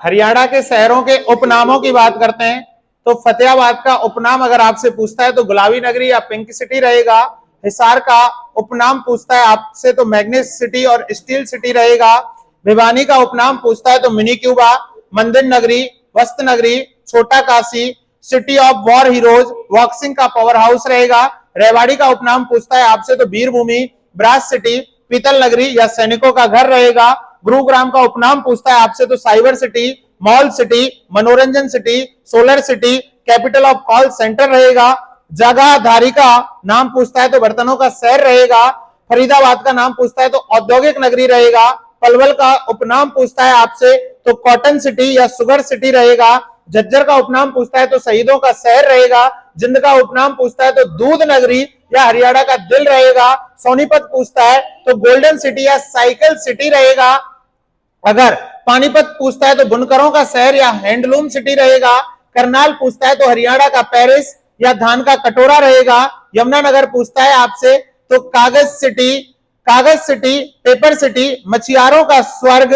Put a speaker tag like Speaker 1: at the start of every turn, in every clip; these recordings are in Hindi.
Speaker 1: हरियाणा के शहरों के उपनामों की बात करते हैं तो फतेहाबाद का उपनाम अगर आपसे पूछता है तो गुलाबी नगरी या पिंक सिटी रहेगा। हिसार का उपनाम पूछता है आपसे तो मैग्नेट सिटी और स्टील सिटी रहेगा। भिवानी का उपनाम पूछता है तो मिनी क्यूबा, मंदिर नगरी, वस्त नगरी, छोटा Kashi, city of war heroes, boxing का पावर हाउस रहेगा। रेवाड़ी का उपनाम पूछता है आपसे तो वीर भूमि, ब्रास सिटी, पीतल नगरी या सैनिकों का घर रहेगा। गुरुग्राम का उपनाम पूछता है आपसे तो साइबर सिटी, मॉल सिटी, मनोरंजन city, solar city, capital of call centre रहेगा। जगाधारी का नाम पूछता है तो बर्तनों का शहर रहेगा। फरीदाबाद का नाम पूछता है तो औद्योगिक नगरी रहेगा। पलवल का उपनाम पूछता है आपसे तो कॉटन सिटी या शुगर सिटी रहेगा। झज्जर का उपनाम पूछता है तो शहीदों का शहर रहेगा। जिंद का उपनाम पूछता है तो दूध नगरी या हरियाणा का दिल रहेगा। सोनीपत पूछता है तो गोल्डन सिटी या साइकिल सिटी रहेगा। अगर पानीपत पूछता है तो बुनकरों का शहर या हैंडलूम सिटी रहेगा। करनाल पूछता है तो हरियाणा का पेरिस या धान का कटोरा रहेगा। यमुनानगर पूछता है आपसे तो कागज सिटी, पेपर सिटी, मछियारों का स्वर्ग,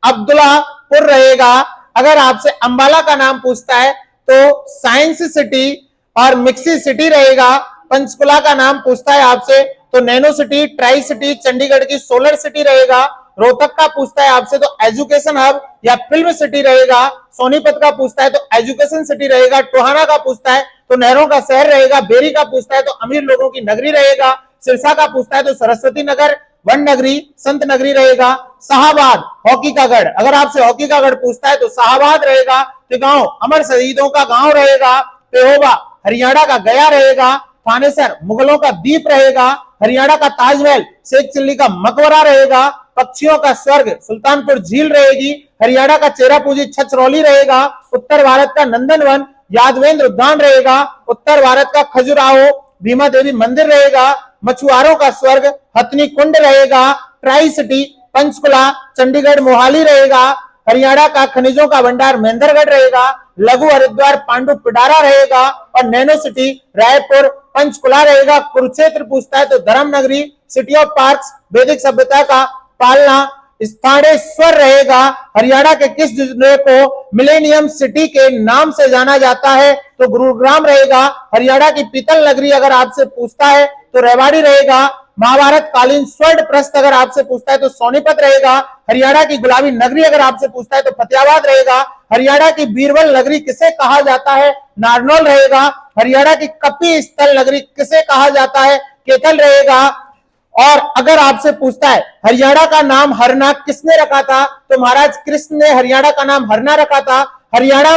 Speaker 1: अब्दुल्लापुर रहेगा। अगर आपसे अंबाला का नाम पूछता है तो साइंस सिटी और मिक्सी सिटी रहेगा। पंचकुला का नाम पूछता है आपसे तो nano city, tri city, Chandigarh की सोलर सिटी रहेगा। रोहतक का पूछता है आपसे तो एजुकेशन हब या फिल्म सिटी रहेगा। सोनीपत का पूछता है तो एजुकेशन सिटी रहेगा। टोहाना का पूछता है तो नहरों का शहर रहेगा। बेरी का पूछता है तो अमीर लोगों की नगरी रहेगा। सिरसा का पूछता है तो सरस्वती नगर, वन नगरी, संत नगरी रहेगा। शाहबाद हॉकी का गढ़, अगर आपसे हॉकी का गढ़ पूछता है तो शाहबाद रहेगा। गांव अमर शहीदों का गांव रहेगा। पेहोबा हरियाणा का गया रहेगा। थानेसर मुगलों का द्वीप रहेगा। हरियाणा का ताजमहल शेख चिल्ली का मकबरा रहेगा। पक्षियों का स्वर्ग सुल्तानपुर झील रहेगी। हरियाणा का चेरापूंजी छछरौली रहेगा। उत्तर भारत का नंदनवन यादवेंद्र उद्यान रहेगा। उत्तर भारत का खजुराहो भीमा देवी मंदिर रहेगा। मछुआरों का स्वर्ग हथनी कुंड रहेगा। ट्राई सिटी पंचकुला, चंडीगढ़, मोहाली रहेगा। हरियाणा का खनिजों का भंडार महेंद्रगढ़ रहेगा। लघु हरिद्वार पांडु पिडारा रहेगा। और नैनो सिटी रायपुर पंचकुला रहेगा। कुरुक्षेत्र पूछता है तो धर्म नगरी, सिटी ऑफ पार्क्स, वैदिक सभ्यता का पालना स्थानेश्वर रहेगा। हरियाणा के किस जिले को मिलेनियम सिटी के नाम से जाना जाता है तो गुरुग्राम रहेगा। हरियाणा की पीतल नगरी अगर आपसे पूछता है तो रेवाड़ी रहेगा। महाभारत कालीन स्वर्ण प्रस्थ अगर आपसे पूछता है तो सोनीपत रहेगा। हरियाणा की गुलाबी नगरी अगर आपसे पूछता है तो फतेहाबाद रहेगा। हरियाणा की बीरबल नगरी किसे कहा जाता है? नारनौल रहेगा। हरियाणा की कपि स्थल नगरी किसे कहा जाता है? केथल रहेगा। और अगर आपसे पूछता है हरियाणा का नाम हरना किसने रखा था तो महाराज कृष्ण ने हरियाणा का नाम हरना रखा था। हरियाणा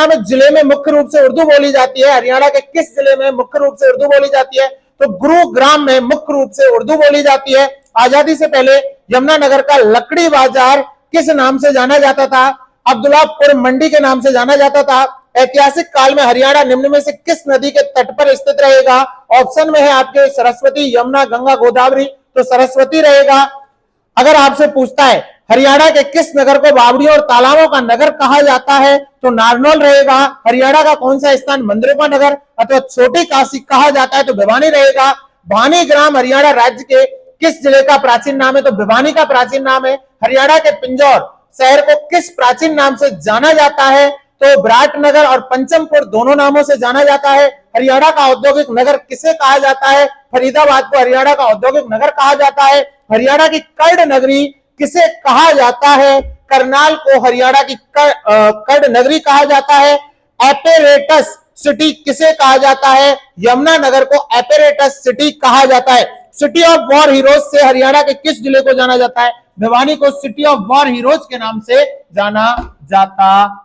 Speaker 1: में जिले में मुख्य रूप से उर्दू बोली जाती है। हरियाणा के किस जिले में मुख्य रूप से उर्दू बोली जाती है तो गुरुग्राम में मुख्य रूप से उर्दू बोली जाती है। आजादी से पहले यमुनानगर का लकड़ी बाजार किस नाम से जाना जाता था? अब्दुल्लापुर मंडी के नाम से जाना जाता था। ऐतिहासिक काल में हरियाणा निम्न में से किस नदी के तट पर स्थित रहेगा? ऑप्शन में है आपके सरस्वती, यमुना, गंगा, गोदावरी, तो सरस्वती रहेगा। अगर आपसे पूछता है हरियाणा के किस नगर को बावड़ियों और तालाबों का नगर कहा जाता है तो नारनौल रहेगा। हरियाणा का कौन सा स्थान मंदिरों का नगर अथवा छोटी काशी कहा जाता है तो भिवानी रहेगा। भानीग्राम हरियाणा राज्य के किस जिले का प्राचीन नाम है तो भिवानी का प्राचीन नाम है। हरियाणा के पिंजौर शहर को किस प्राचीन नाम से जाना जाता है तो विराटनगर और पंचमपुर दोनों नामों से जाना जाता है। हरियाणा का औद्योगिक नगर किसे कहा जाता है? फरीदाबाद को हरियाणा का औद्योगिक नगर कहा जाता है। हरियाणा की कर्ण नगरी किसे कहा जाता है? करनाल को हरियाणा की कर्ण नगरी कहा जाता है। एपेरेटस सिटी किसे कहा जाता है? यमुनानगर को एपेरेटस सिटी कहा जाता है। सिटी ऑफ वॉर हीरोज से हरियाणा के किस जिले को जाना जाता है? भिवानी को सिटी ऑफ वॉर हीरोज के नाम से जाना जाता